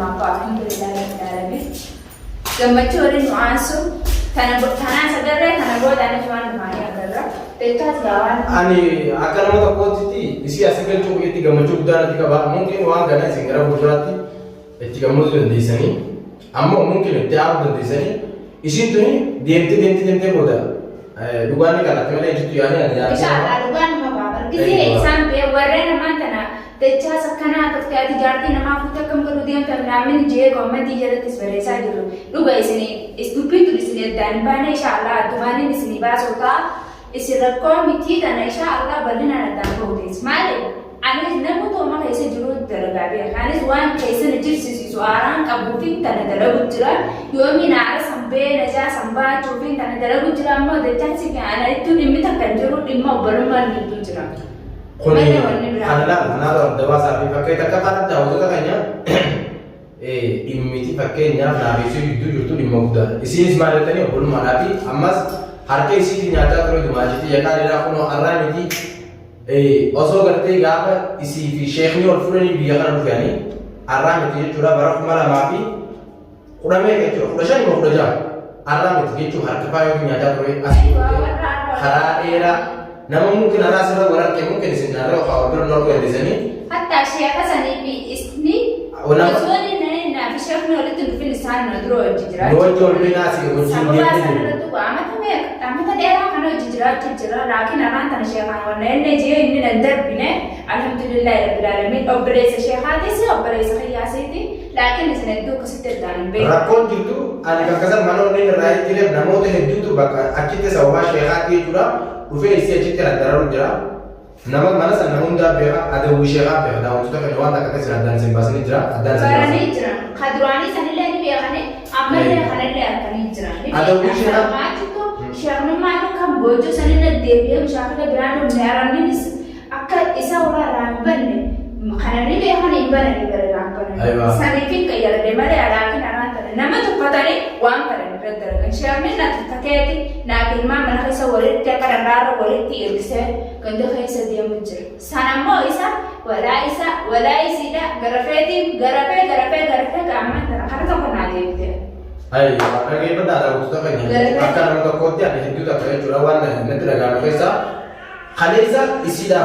ما قال الحمد لله رب العالمين لما تشوري نعاسو تنا سدرة تنا بود أنا شوان ما يقدر تيجي جوان أني أكلم هذا قوتي إسي أسيكل شو يتي كم شو بدار تيجا بقى ممكن وان كنا سينغرا بودراتي تيجا مودن ديساني أما ممكن تيار بدن ديساني إسين توني ديمتي بودا دوغاني كلا تملا يجتو يعني أنا إن شاء الله دوغان ما بابر كذي إنسان بيورينا ما تنا تجاه سكنا تكتي جارتي نما فوتا كم كروديان تمنامين جيه كم تيجي تسبري ساجلو لو بيسني استوبيد تسني دان بنا إن شاء الله دوغاني نسني باس وكا إسرقكم متي دنا إن شاء الله بلنا ندان بوديس مالي أنا نمو توما كيسة جرود درجة أنا زوان كيسة نجيب سواران كابوفين تنا درجة جرا يومي نعرف سامبي نجا سامبا شوفين تنا درجة جرا ما دتشي في أنا itu nimmi takkan jurud nimma berumah nitu jera. Kuni anak dewasa pakai takkan tahu tu takkannya imiti pakainya nabi itu jurut di muda. Isi sebenarnya ni belum nabi, amas harga isi nyata terus dimajiti ya kan ada kuno arah ini also करते गाप इसी शेख ने और फुरनी बिया कर रुफियानी आराम में चुरा बरफ माला माफी उड़ा में के चुरा उड़ा शाही उड़ा जा आराम में के चुरा हर कपायो की न्याजा तो है असली खरा एरा नम मुमकिन आना से वरन के मुमकिन इस नारे और खाओ पर नॉट कर दिसनी حتى शेख सनी भी इसनी उसने नहीं ना शेख ने वाले तो फिलिस्तीन में द्रो जिजरा नो जोड़ में ना सी वो चीज आमत डेरा खाना जिजरा राखी नारायण तन शेख और नए जे इन अंदर बिने अल्हम्दुलिल्लाह रब्बिल आलमीन ऑपरेस शेख आदि से ऑपरेस खयासी थी लेकिन इसने दो कसित दान बे रकोन जितु आने का कसर मनो ने राय जिले नमो ते हेदु तो बका अचिते सवा शेख आदि जुरा उफे इसी अचिते दरार जरा नमक mana sana hunda beha ada ushera beha da untuk kan wanda kata siradan simbasni jira adan barani jira khadurani sanile ni beha ne amale khalale akani jira ada ushera maatu syarnu maatu kam bojo sanile debiya mushakala brand merani nis akka isa ora ramban ne khanani beha ne ibana ni bare ramban sanifin kayala de male alaki naranta nama tu patani wan kare redara syarnu na taketi na bilma mana kisa wale tekara raro wale ti irse كنت خيسة دي مجر سنمو إسا ولا إسيدا غرفة كأمان ترى خرطة كنا ديبتي أي أنا كيف بدأ على مستوى يعني أكثر من كقطع يعني هدوء تكره جوان نترى كانوا خيسة خليسة إسيدا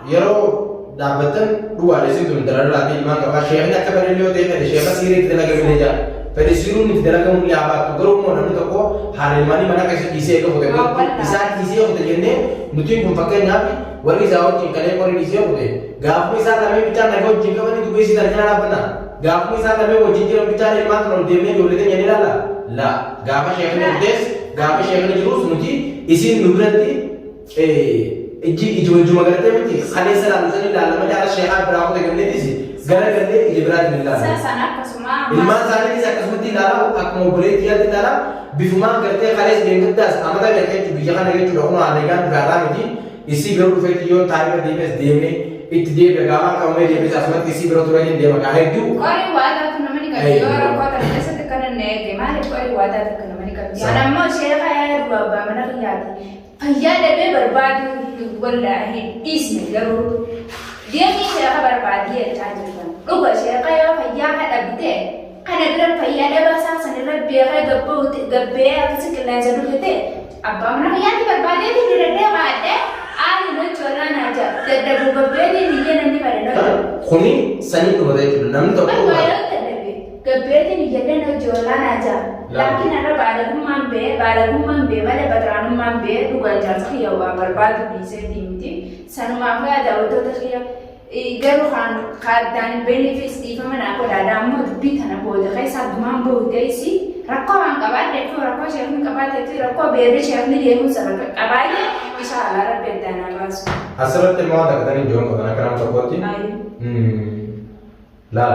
يرو دابتن دوا لسه تون ترى راتي ما كبا شيخنا كبر اللي هو ده شيخ سيري تلا كبر جا فديسيرون نتلا كم اللي أبغى تقولوا مو نحن تقول هارماني mana كيسة كيسة كم هو ده كيسة كيسة هو ده جنة nuti kumpakai nabi wali zawat jingkale kori disi aku deh gak misal kami bicara nego jingkale itu besi dari mana apa na gak misal kami mau jingkale bicara ilmu kalau dia ni jualan jadi lala la gak apa sih yang des gak apa sih yang jurus nuti isi nubrati ijo magarate mati khali salam zani lala macam syekh berapa dengan dia disi gara-gara ibarat billah sana kasuma ilmu sana ni saya kasih lala aku mau boleh dia lala बिफुमान करते हैं खाली स्टेट दस आमदा लेके जो बिजली का लेके जो लोगों ने आने का प्यारा में थी इसी बेरोड फेट जो तारीख में दीपे देवने इतने बेगामा का उम्मीद है बिचार समझ किसी बेरोड थोड़ा जिन देवा का है क्यों कोई वादा तो नमनी का दियो और कोई तरह से तो करने नहीं के मारे कोई वादा तो करने नमनी का दियो ना मो शेर का यार बाबा मना की याद भैया डबे बर्बाद वल्ला है इसमें जरूर dia ni शेर का बर्बादी है चार्ज कर लोग शेर का यार भैया का डबते karena dalam bayi ada bahasa sendiri biar gabbe aku sekilas jadu gitu apa mana yang berbeda di dalam ada ali no jualan aja tidak gabbe di dia nanti pada kuni sani tu betul itu nam tu gabbe di dia no jualan aja lagi nara balagum mambe mana bateran mambe dua jam sih ya wah berbeda bisa dimiti sanu mambe ada waktu tu sih إيجابو خان دان benefits دي فمن أقول هذا مود بيتنا بود خيس عدمان بود دايسي ركوا عن كبار دكتور ركوا شافني كبار دكتور ركوا بيرد شافني ليه مسافر كبار إن شاء الله رب يدنا بس أصلاً تلموا ده كذا نجوم كذا كلام تقولتي لا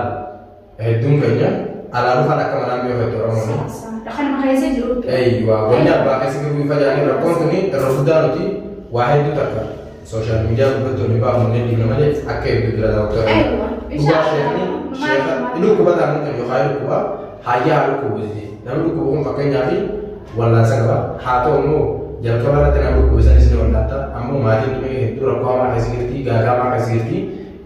هدوم كذا على روح على كمان بيو هدوم راموني لكن ما خيس جروب أيوة وين أبغى كسي كبير فجأة ركوا توني رفضا نتي واحد دو تكا social media betul ni bahawa mungkin di mana je akhir itu tidak tahu tu. Buat syekh ini kuat tak mungkin yo khair kuat, haya kuat jadi. Namun kuat pakai nyari, wala sangat. Hato mu jam kalau ada namun kuat sana sini wala tak. Amu maju tu itu rakwa mak kasih gagal mak kasih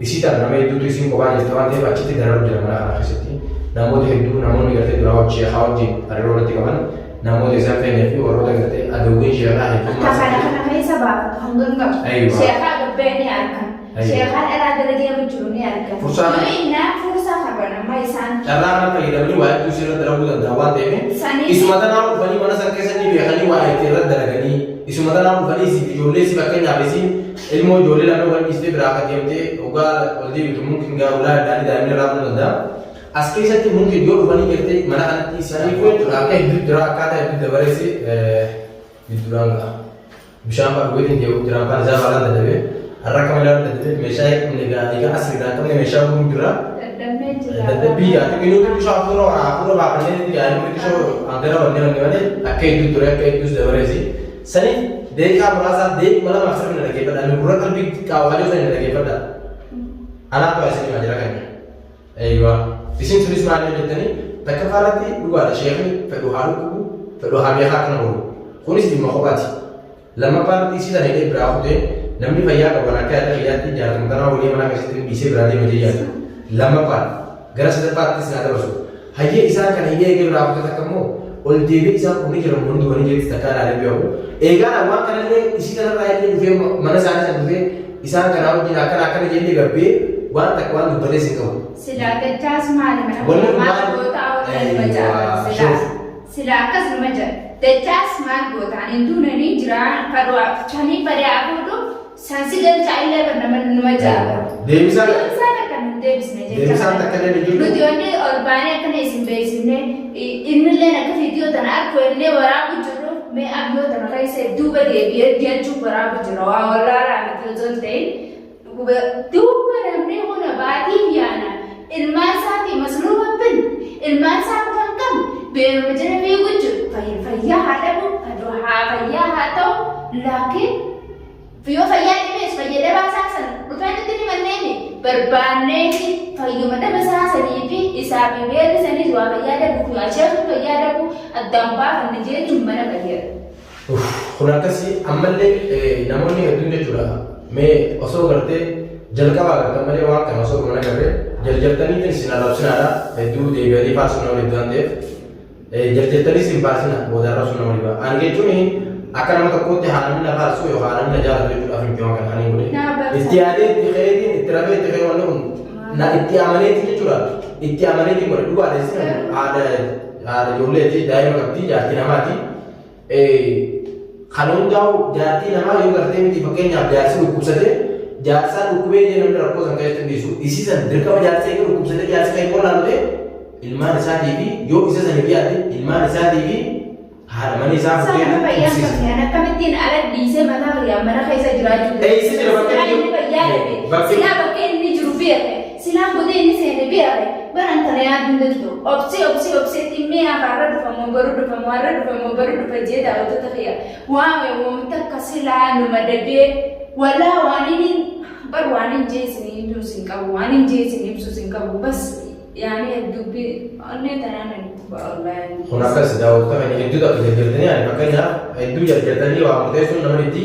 isi tak nama itu tu isi kuat jadi tuan dia baca tidak ada jalan mana kasih namoota hedduu namoonni gartee dura hojii sheekaa wajjin hariiroo walitti qaban namoota isaan feenee fi warroota gartee adawwiin sheekaa hedduu kana keessa baafatu hangam qabu. Sheekaa gabbee ni argan. Sheekaa dhalaa gara deemu jiru ni argan. Fursaa qaban amma isaan. Carraa kana fayyadamanii waa hedduu sirra dalaguu danda'a waan ta'eef isuma tanaa dhufanii mana san keessatti beekanii waa itti irra dalaganii isuma tanaa dhufanii ijoollee si fakkeenyaaf isin ilmoo ijoollee lamee wal dhiistee biraa akka deemtee dhugaa ol deebitu mungkin gaa ulaa addaanii daa'imni raafuu danda'a. As keessatti mungkin yoo dhufanii gartee mana kanatti isaanii jechuudha akka hedduu jira akkaataa hedduu dabareessi gidduudhaan ga'a. Bishaan baaduu jiraan faan isaa faalaan dadhabee har'a akka malee dadhabee meeshaa egaa asirraa qabne meeshaa kun jira. Dadhabbii yaatu minuuti bishaan hafuura baafannee yaaduu bishaan hangara wannee malee akka hedduu ture akka hedduus dabareessi. Sani deeqaa muraasaaf deequma lamaaf sirna dhaggeeffadha. Ani gurra qalbii qaawwaajoo sani dhaggeeffadha. Anaatu isin jira kan. Eeyyuu. Isin turis maal jettanii takka faarratti dhugaadha sheekni fedhu haa dhugu fedhu haa beekaa kana oolu. Kunis dhimma kophaati. Lammaffaan isii sana hidhee biraa fudhee namni fayyaa qaban akka yaada fayyaatti jaalatamuu tanaa walii manaa keessatti dhiisee biraa deemee jiraatu. Lammaffaan gara sadaffaattis naa dabarsu. Hayyee isaan kana hidhee eegee biraa fudhate akka immoo ol deebi'ee isaan kun ni jiran hundi waliin jeetti takka ilaalee beeku. Eegaan waan kanallee isii kanarraa hidhee dhufee mana isaanii sana dhufee isaan kanaa wajjin akkana jennee gabbee waan takka waan dubbatees hin qabu. Sila dachaas maali mana maal goota awwaal majaa sila akkas nama jira dachaas maal goota ani duunanii jiraan fadhaa chanii fadhaa afuudhu sansi galchaa illee kan nama jira. Deebisaan akka nu deebisne jecha. Deebisaan takka illee ni jiru. Nuti wanti ol baanee akkana isin beeksifne innillee akka viidiyoo tana argu illee waraabu jiru mee abbiyoo tana keessa duuba deebi'ee jechuun waraabu jira waa wallaalaa miti osoo hin ta'in duuba namni kun baatiif yaana. Ilmaan isaati masluuma bin ilmaan isaa kan qabu beeluma jala beeku jiru fayyaa haa dhabu fayyaa haa ta'u laakiin yoo fayyaa dhibees fayyadama isaa sana dhufee nuti ni manneen barbaannee fayyuma dhaba isaa sanii fi isaa fi beelli saniis waa fayyaa dhabu fi asheetu fayyaa dhabu addaan baafanne jechuun mana fayyada. Kun akkasii ammallee namoonni hedduun jechuudha mee osoo gartee jalqabaa gartan malee waan kana osoo mana garree jaljaltanii sin arrabsinaadha hedduu deebi'anii faarsuun nama hedduu waan ta'eef jaljaltanii sin faarsina booda arrabsuun nama dhiba. Ani jechuun akka nama tokkootti haadhamni na faarsu yookaan haadhamni na jaalatu jechuudhaaf hin jiran kan ani godhe. Itti yaadee itti qeetiin itti rafee itti qe'ee wanni kun na itti amaneeti jechuudha. Itti amaneeti godhe dhugaadheessi haadha ijoolleeti daa'ima qabdi jaartii namaati. Kan hundaa'u jaartii namaa yoo gartee miti fakkeenyaaf jaarsi dhukkubsate jaarsaan dhukkubee jedhamni rakkoo san keessatti dhiisu isiisan dirqama jaarsa eeguu dhukkubsatee jaarsa kan hin qollaanute ilmaan isaatii fi yoo isa sanii dhiyaate ilmaan isaatii fi haadha mana isaa fuudhee dhukkubsiisa. Akkamittiin ala dhiisee mataa fayyaa mana keessa jiraachuu Eessi jira bakka silaa bakka inni jiru beeke silaa godee inni seene beeke baran kana yaaduu danda'u obseetti mee afaarra dhufamoo baruu dhufamoo har'a dhufamoo baruu dhufa jee daawwattoota fayyaa waan wanta akka silaa numa dabee walaa waan inni bar waan hin jeesini ibsuus hin qabu waan hin jeesini ibsuus hin qabu bas yaani dubbii onnee tanaan wallahi. Kun akkas daawwattoota kan hedduudha jarjartanii ani fakkeenyaaf hedduu jarjartanii waa murteessuun nama itti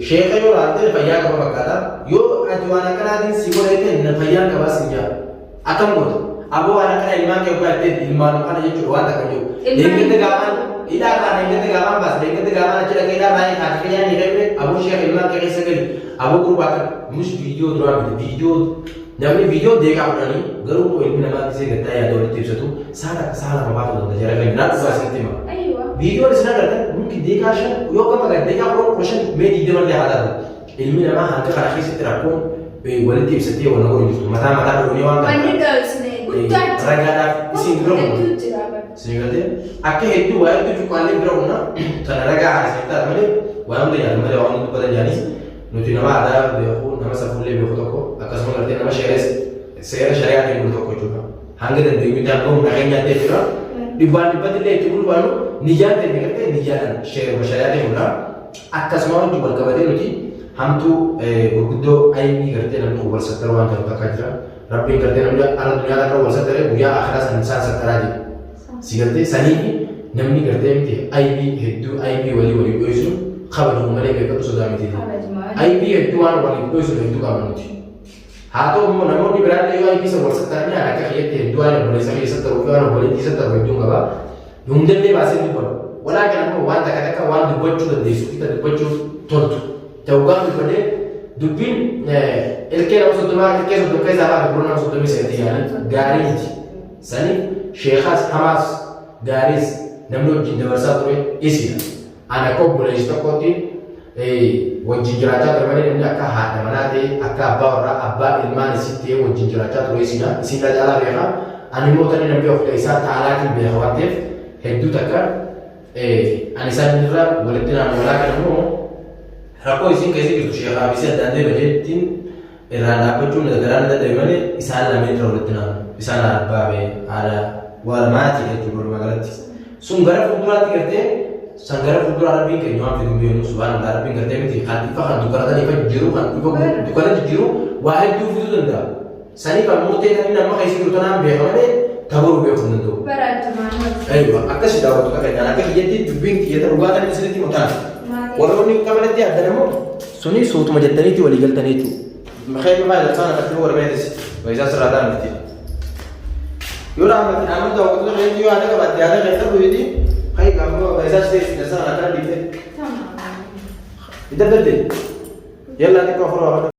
sheeka yoo laalte fayyaa qaba fakkaata yoo ati waan akkanaatiin si godhate fayyaan qabaas hin jaalu akkam goota aboo waan akkana ilmaan kee godhattee ilmaan kana jechuudha waan takka jiru. Deeggarta gaafaan hidhaa kaan deeggarta gaafaan baas deeggarta gaafaan achi dhaqee hidhaa baay'ee kaata fayyaan ni qabne aboo sheeka ilmaan kee keessa gali aboo gurbaa kan nus viidiyoo duraa miti viidiyoo namni viidiyoo deeqaa fudhanii garuu ilmi namaa gisee gaddaa yaada walitti ibsatu saala akka saala namaa ta'u jara kan naa dhugaa isinitti hima. Viidiyoon isin agartan mukti deeqaa shan yoo gama gad deeqaa kudhan shan mee diidamallee haa taatu ilmi namaa hanga kana keessatti rakkoon walitti ibsatee wanna godhu jirtu mataa dhoonee waan kana ragaadhaaf isin bira humna isin galtee akka hedduu waa hedduu cuqqaallee bira humna kana ragaa haasa'e taatu malee waa hunda yaadu malee waa hunda dubbatan jaanis nuti nama aadaa beeku nama safuullee beeku tokko akkasuma gartee nama seera shari'aatiin bulu tokko jechuudha hanga dandeenyu hanga humna keenyaatti jechuudha dhibbaan dhibbatti illee itti bulbaanu niyyaan ta'e gartee niyyaadhaan shari'aatiin bulaa akkasuma wanti wal qabatee nuti hamtuu gurguddoo ayinii gartee namni wal sattara waan ta'u takka jira rabbiin gartee namni ala duniyaa irra wal sattare guyyaa akhiraa san isaan sattaraa jira si gartee sanii namni gartee miti ayinii hedduu ayinii walii dho'isuun kabajuu malee beekatu sodaa miti ayinii hedduu waan walii dho'isuun hedduu qaba nuti هاتو نموني براد لي واي بيسا ورستاني على كخيته دوان ولا سخي ستر وكان ولا دي ستر ويدون غبا يومدل لي باسي دبل ولكن انا وان دكا وان دبوچو دديسو كيتا دبوچو تولتو توغان بده دبين الكيلو صدما الكيلو دو كيزا با برونا صدمي سيتي يعني غاريج سني شيخاس حماس غاريز نمنو جند ورساتوري اسينا انا كوبل اشتكوتي wajjin jiraachaa ture malee namni akka haadha manaa ta'e akka abbaa warraa abbaa ilmaan isii ta'e wajjin jiraachaa ture isin caalaa beeka ani immoo tani namni of isaa taalaatiin beeka waan ta'eef hedduu takka ani isaan irra walitti naannoo walaa kana immoo rakkoo isin keessa jirtu sheekaa fi addaan ta'e bajeettiin irraan dhaabbachuun garaan dadhabe malee isaan lameen irra walitti naannoo isaan abbaa bee haadha wal maatii jechuudha walumaa galatti sun gara fuulduraatti gartee sanggara fuldura Arabiin keenya waan fedhu beeknu subhanallah Arabiin gartee miti kan ifa kan dukkanaatan ifa jiru kan ifa dukkana jiru waa hedduu fiduu danda'a. Sanii kan murtee kan nama keessi jiru tanaan beeka malee taburuu beekuu danda'u. Aywa akkas daawwatu kakanyaan akka kiyyatti dubbiin kiyyata dhugaatan isinitti mutaan. Warroonni qabalatti addan immoo suni suutuma jettaniitti walii galtanii jechuudha. Makeen maa ilaalchaan akkatti warmeetis wayisaan sirraataan miti. Yoo dhaabatti naannoo daawwatu kakanyatti yoo yaada qabatte yaada keessa bu'eeti. Hai kamu biasa sih biasa akan di. Tidak ada. Ya nanti kau follow.